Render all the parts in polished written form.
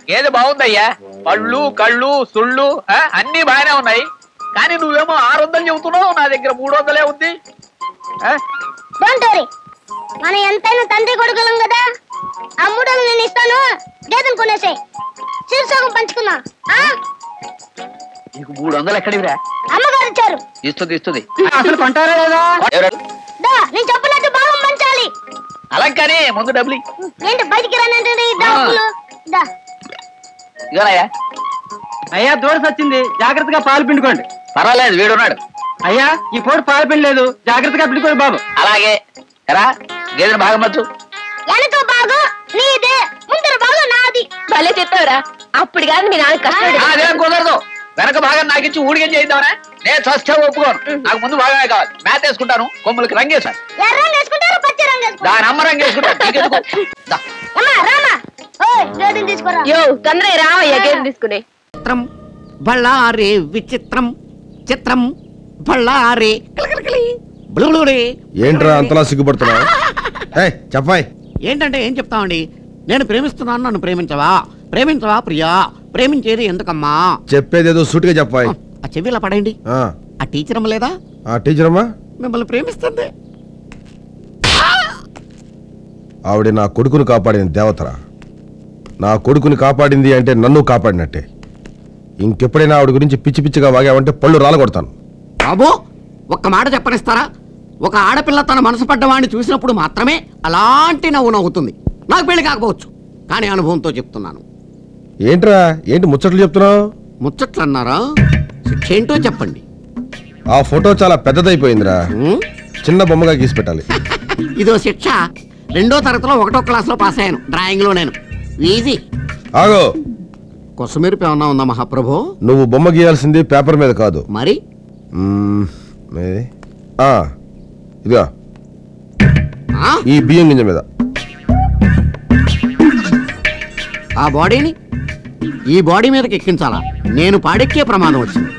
గేదె బాగుందయ్యా, పళ్ళు కళ్ళు సుళ్ళు అన్ని బాగానే ఉన్నాయి. కానీ నువ్వేమో 600 చెబుతున్నావు, నా దగ్గర 300 ఉంది. మనం ఎంతైనా తండ్రి కొడుకులం కదా, ఆ 300 నేను ఇస్తాను, గేదెను కొనేసే శీర్షకం పంచుకున్నా. నీకు 300 ఎక్కడివిరా? అమ్మగారు ఇచ్చారు. ఇస్తుంది. అసలు కొంటారా లేదా? నేను చెప్పినట్టు బాగా పంచాలి. అలా కానీ ముందు డబ్బులు ఏంటి బయటికి రానంటే అయ్యా దూరం వచ్చింది, జాగ్రత్తగా పాలు పిండుకోండి. పర్వాలేదు, వీడున్నాడు. అయ్యా ఈ పూట పాలు పిండలేదు, జాగ్రత్తగా పిండుకోండి బాబు. అలాగే ఎరా, గేదెను బాగా మచ్చు. వెనక బాగు నీదే, ముందర బాగు నాది. భలే చెప్పావురా. అప్పుడు కాదు మీ నాన్న కష్టపడి. అదేం కుదరదు, వెనక భాగం నాకు ఇచ్చి ఊడిగం చేద్దామనే. నేను చస్తే ఒప్పుకోను, నాకు ముందు భాగమే కావాలి. మేత వేసుకుంటాను, కొమ్ములకి రంగేశాను. దాని అమ్మ రంగు వేసుకుంటాను. తొందర రావయ్యా గేదె తీసుకునే. చిత్రం బళ్ళారే విచిత్రం, చిత్రం బళ్ళారే. ఏంట్రా అంతలా సిగ్గుపడుతున్నావు? చెప్పాయి. ఏంటంటే ఏం చెప్తామండి, నేను ప్రేమిస్తున్నాను, నన్ను ప్రేమించవా? ప్రేమించవా ప్రియా? ప్రేమించేది ఎందుకమ్మా? చెప్పేదేదో సూటిగా చెప్పాయి. ఆ చెవిలా పడండి. ఆ టీచర్ అమ్మ లేదా? ఆ టీచర్ అమ్మా మిమ్మల్ని ప్రేమిస్తుంది. ఆవిడ నా కొడుకుని కాపాడిన దేవతరా. నా కొడుకుని కాపాడింది అంటే నన్ను కాపాడినట్టే. ఇంకెప్పుడైనా ఆవిడ గురించి పిచ్చి పిచ్చిగా వాగావంటే పళ్ళు రాలగొడతాను. బాబు ఒక్క మాట చెప్పనిస్తారా? ఒక ఆడపిల్ల తన మనసు పడ్డవాడిని చూసినప్పుడు మాత్రమే అలాంటి నవ్వు నవ్వుతుంది. నాకు పెళ్లి కాకపోవచ్చు, కానీ అనుభవంతో చెప్తున్నాను. ఏంట్రా ఏంటి ముచ్చట్లు చెప్తున్నావు? ముచ్చట్లు అన్నారా? శిక్ష ఏంటో చెప్పండి. ఆ ఫోటో చాలా పెద్దదైపోయిందిరా, చిన్న బొమ్మగా గీసి పెట్టాలి. ఇదో శిక్ష. 2వ తరగతిలో 1వ క్లాస్ లో పాస్ అయ్యాను, డ్రాయింగ్ లో నేను. ఈజీ. ఆగో, కొసమెరుపు ఏమన్నా ఉందా మహాప్రభు? నువ్వు బొమ్మ గీయాల్సింది పేపర్ మీద కాదు. మరి ఇదిగా ఈ బియ్యం గింజ మీద. ఆ బాడీని ఈ బాడీ మీదకి ఎక్కించాలా? నేను పాడెక్కే ప్రమాదం వచ్చింది.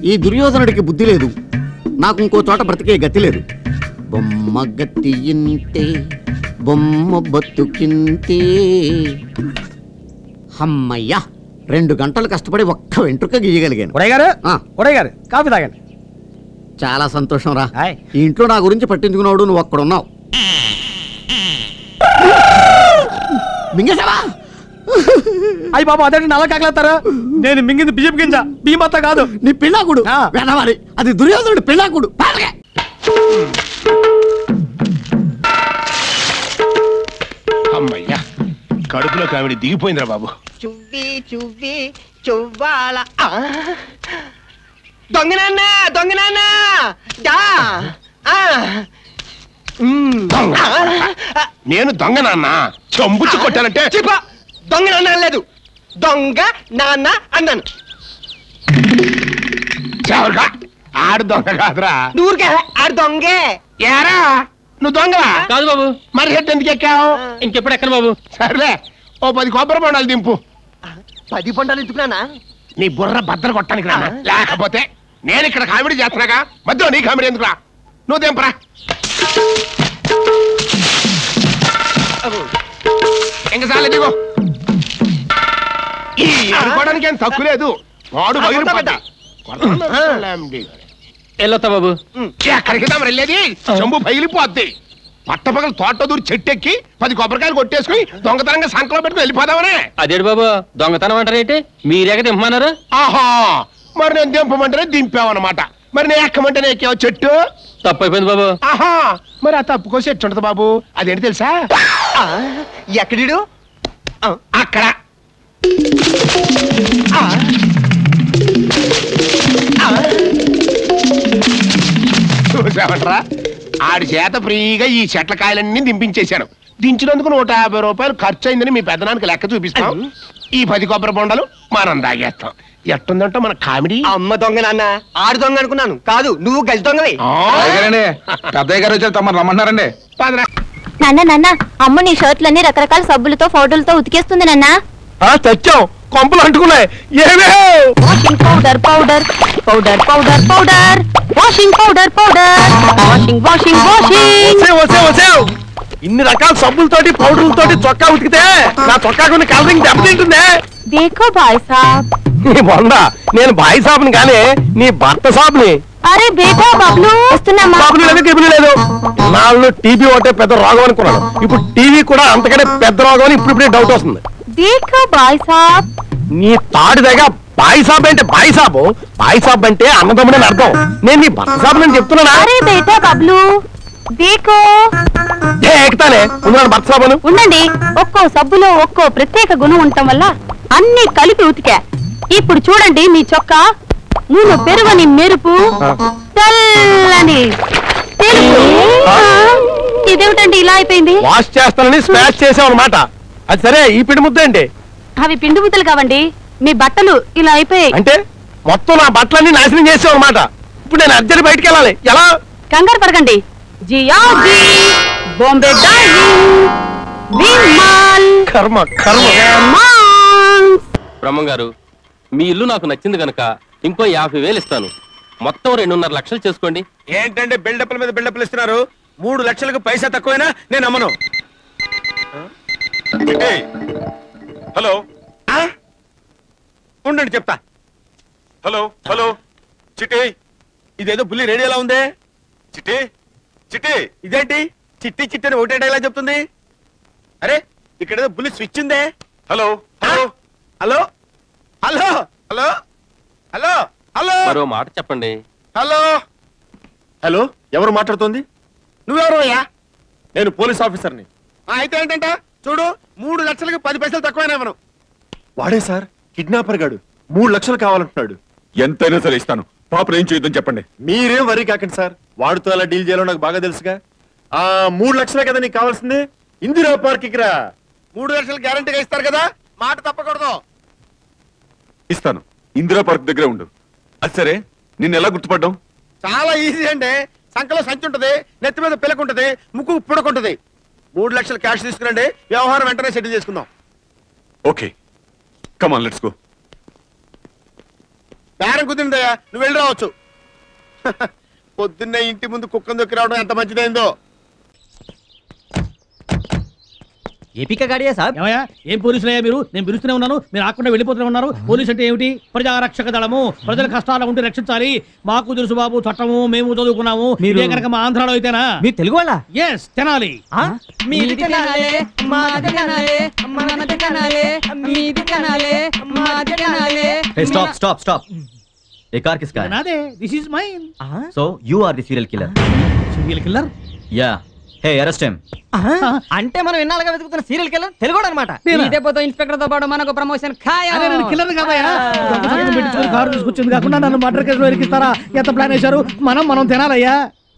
ఈ దుర్యోధనుడికి బుద్ధి లేదు, నాకు ఇంకో చోట బ్రతికే గతి లేదు. బొమ్మ గతి ఇంతే, బొమ్మ బతుకింతే. అమ్మయ్యా, 2 గంటలు కష్టపడి ఒక్క వెంట్రుక గీయగలిగాను. గారు కాఫీ తాగండి. చాలా సంతోషం రా. ఈ ఇంట్లో నా గురించి పట్టించుకున్నాడు, నువ్వు అక్కడున్నావు. మింగేసావా? అయ్యి బాబు అదే నల్ల కాకలేస్తారా? నేను మింగింది బియ్యం గింజ, బియ్యమత్త కాదు. నీ పిల్లాకుడు వెనవాలి, అది దుర్యోధనుడు పిల్లాకుడు. అమ్మయ్యా, కడుపులో కావిడి దిగిపోయిందిరా బాబు. చువ్వి చువ్వి చువ్వాల. దొంగనాన్న దొంగనాన్న నేను దొంగ నాన్న చంబుచ్చి కొట్టానంటే దొంగ నాన్న అనలేదు, దొంగ నాన్న అన్నాను. ఆడు దొంగ కాదురా. నువ్వురికే ఆడు దొంగే. ఏరా నువ్వు దొంగవా? కాదు బాబు. మరి హెడ్ ఎందుకు ఎక్కావు? ఇంకెప్పుడు ఎక్కను బాబు. సర్లే, ఓ 10 కొబ్బరి బొండాలు దింపు. 10 బొండాలు ఎందుకున్నానా? నీ బుర్ర బద్దలు కొట్టడానికి రా, లేకపోతే నేను ఇక్కడ కామెడీ చేస్తున్నాగా, మధ్యలో నీ కామెడీ ఎందుకురా? నువ్వు దింపరా. ఇంకా చాలే దిగో. ఈ అనుకోవడానికి ఏం తక్కువ లేదు. వాడు వెళ్ళొస్తా బాబు. ఎక్కడికి వెళ్ళేది? చెంబు పగిలిపోద్ది. పట్టపగలు తోట దూరి చెట్టెక్కి 10 కొబ్బరికాయలు కొట్టేసుకుని దొంగతనంగా సంకలో పెట్టుకుని వెళ్ళిపోదామనే. అదేడు బాబు దొంగతనం అంటారేంటి? మీరేక దింపమన్నారు. ఆహా, మరి నేను దింపమంటేనే దింపావన్నమాట. మరి నేను ఎక్కమంటేనే ఎక్కావు చెట్టు. తప్పైపోయింది బాబు. ఆహా, మరి ఆ తప్పుకో చెట్టు ఉంటది బాబు. అదేంటి తెలుసా? ఎక్కడిడు? అక్కడ. చూసామంటరా, ఆడి చేత ఫ్రీగా ఈ చెట్ల కాయలన్నీ దింపించేశాను. దించినందుకు 150 రూపాయలు ఖర్చు అయిందని మీ పెద్దనానికి లెక్క చూపిస్తాం. ఈ 10 కొబ్బరి బొండలు మనం దాగేస్తాం. ఎట్టుందంటే మన కామెడీ. అమ్మ దొంగ నాన్న, ఆడు దొంగ అనుకున్నాను. కాదు, నువ్వు గజ దొంగవే. పెద్దయ్య గారు వచ్చారు, తమను రమ్మన్నారండి. నాన్న నాన్న, అమ్మ నీ షర్ట్లన్నీ రకరకాల సబ్బులతో పౌడర్లతో ఉతికేస్తుంది నాన్న. తెచ్చాం, కొంపలు అంటుకున్నాయి. Washing powder powder powder powder powder, washing powder powder, washing washing washing. ఇన్ని రకాల సబ్బులతోటి పౌడర్లతోటి చొక్కా ఉతికితే నా చొక్కా కొన్ని కలరింగ్ దెబ్బతింటుందే. దేఖో భాయ్ సాబ్. నీ బొంద, నేను బాయ్ సాబ్ని కానీ నీ భర్త సాబ్ని. అరే బేటా బబ్లు వస్తున్నామా? బాబులు లేదు, గిబులు లేదు. నాళ్ళు టీవీ ఒకటే పెద్ద రోగం అనుకున్నాను. ఇప్పుడు టీవీ కూడా అంతకంటే పెద్ద రోగం అని ఇప్పుడే డౌట్ వస్తుంది. దేఖో భాయ్ సాబ్. నీ తాడు దగ్గర బాయ్ సాబ్ అంటే బాయ్ సాబు, బాయ్ సాబ్ అంటే అన్నదమ్ముడని అర్థం. నేను నీ భర్త సాబ్ అని చెప్తున్నానా? అరే బేటా బబ్లు దేఖో. ఎక్కుతానే ఉన్నాను భర్త సాబును. ఉండండి, ఒక్కో సబ్బులో ఒక్కో ప్రత్యేక గుణం ఉండటం వల్ల అన్ని కలిపి ఉతికా. ఇప్పుడు చూడండి మీ చొక్కా నూనె పెరుగని మెరుపు, తెల్లని తెలుపు. ఇదేమిటండి ఇలా అయిపోయింది? వాష్ చేస్తానని స్మాష్ చేసావు అనమాట. అది సరే, ఈ పిండి ముద్ద ఏంటి? అవి పిండి ముద్దలు కావండి, మీ బట్టలు ఇలా అయిపోయాయి. అంటే మొత్తం నా బట్టలన్నీ నాశనం చేసావు అనమాట. ఇప్పుడు నేను అర్జెంట్ బయటికి వెళ్ళాలి. ఎలా? కంగారు పడకండి. జియాజీ, బాంబే డార్లింగ్, విమాల్, కర్మ కర్మ. మాన్స్. బ్రహ్మం గారు, మీ ఇల్లు నాకు నచ్చింది కనుక ఇంకో 50,000 ఇస్తాను. మొత్తం 2.5 లక్షలు చేసుకోండి. ఏంటంటే బిల్డప్ల మీద బిల్డప్లు ఇస్తున్నారు? 3 లక్షలకు పైసా తక్కువైనా నేను అమ్మను. హలో, ఉండండి చెప్తా. హలో హలో చిట్టి, ఇదేదో బుల్లి రేడియోలా ఉందే. చిట్టి చిట్టి, ఇదేంటి చిట్టి చిట్టి అని ఒకటే డైలాగ్ చెప్తుంది? అరే, ఇక్కడేదో బుల్లి స్విచ్ ఉందే. Hello hello hello hello hello hello hello మరో మాట చెప్పండి. హలో హలో, ఎవరు మాట్లాడుతోంది? నువ్వెవరు అయ్యా? నేను పోలీస్ ఆఫీసర్ని. అయితే ఏంటంట చూడు, 3 లక్షలకు 10 పైసలు తక్కువైనా ఇవ్వను. వాడే సార్ కిడ్నాపర్ గాడు, 3 లక్షలు కావాలంటున్నాడు. ఎంతైనా సరే ఇస్తాను. పాపను ఏం చేయొద్దని చెప్పండి. మీరేం వరీ కాకండి సార్, వాడితో ఎలా డీల్ చేయాలో నాకు బాగా తెలుసుగా. 3 లక్షలే కదా నీకు కావాల్సింది? ఇందిరా పార్క్ రా. 3 లక్షలు గ్యారంటీగా ఇస్తారు కదా, మాట తప్పకూడదు. ఇస్తాను. ఇందిరా పార్క్ దగ్గరే ఉండు. అది సరే, నిన్ను ఎలా గుర్తుపడ్డాం? చాలా ఈజీ అండి. సంకలో సంచి ఉంటది, నెత్తి మీద పిల్లకుంటది, ముక్కు పుడకుంటది. 3 లక్షలు క్యాష్ తీసుకురండి, వ్యవహారం వెంటనే సెటిల్ చేసుకుందాం. Okay, come on let's go. బేరం కుదిరిందయ్యా, నువ్వు వెళ్ళి రావచ్చు. పొద్దున్నే ఇంటి ముందు కుక్కను దొక్కి రావడం ఎంత మంచిదైందో. ఏపీకా గాడియా సాబ్. ఏమయ్యా, ఏం పోలీసులయ్యా మీరు? నేను పిలుస్తూనే ఉన్నాను, మీరు ఆకుండా వెళ్ళిపోతూనే ఉన్నారు. పోలీసు అంటే ఏమిటి? ప్రజారక్షక దళము. ప్రజల కష్టాలు ఉంటే రక్షించాలి. మాకు తెలుసు బాబు చట్టము, మేము చదువుకున్నాము. మీరే కనుక మా ఆంధ్రాలో అయితేనా? మీరు తెలుగు వాళ్ళ? Yes, Tenali. Stop stop stop. ये कार किसका है? నాదే. This is mine. So you are the serial killer. Serial killer? Yeah. Hey, arrest him. అంటే మనం ఎన్నాళ్ళుగా వెతుకుతున్న సీరియల్ కిల్లర్ తెలుగుడు అనమాట. ఇదే పోతే ఇన్స్పెక్టర్ తో పాటు మనకు ప్రమోషన్ ఖాయం. అరే నేను కిల్లర్ కాదయ్యా. పెట్టుకుని కారు తీసుకొచ్చింది కాకుండా నన్ను మర్డర్ కేసులో ఇరికిస్తారా? ఎంత ప్లాన్ వేశారు? మనం తినాలయ్యా.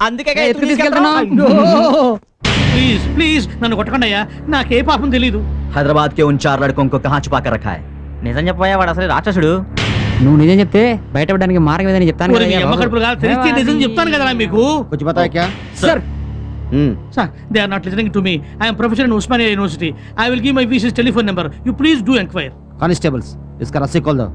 అందుకే ఎత్తుకు తీసుకెళ్తున్నాం. ప్లీజ్ ప్లీజ్ నన్ను కొట్టకండి అయ్యా, నాకే పాపం తెలీదు. हैदराबाद के उन 4 लड़कों को कहाँ छुपा कर रखा है? నిజం చెప్పాయా, వాడు అసలు రాక్షసుడు. నువ్వు నిజం చెప్తే బయటపడడానికి మార్గం ఏదని చెప్తాను. నిజం చెప్తాను కదా మీకు. Sir. Sir, they are not listening to me. I am professor in Osmania University. I will give my VC's telephone number. You please do inquire. Constables, इसका रस्सी खोल दो.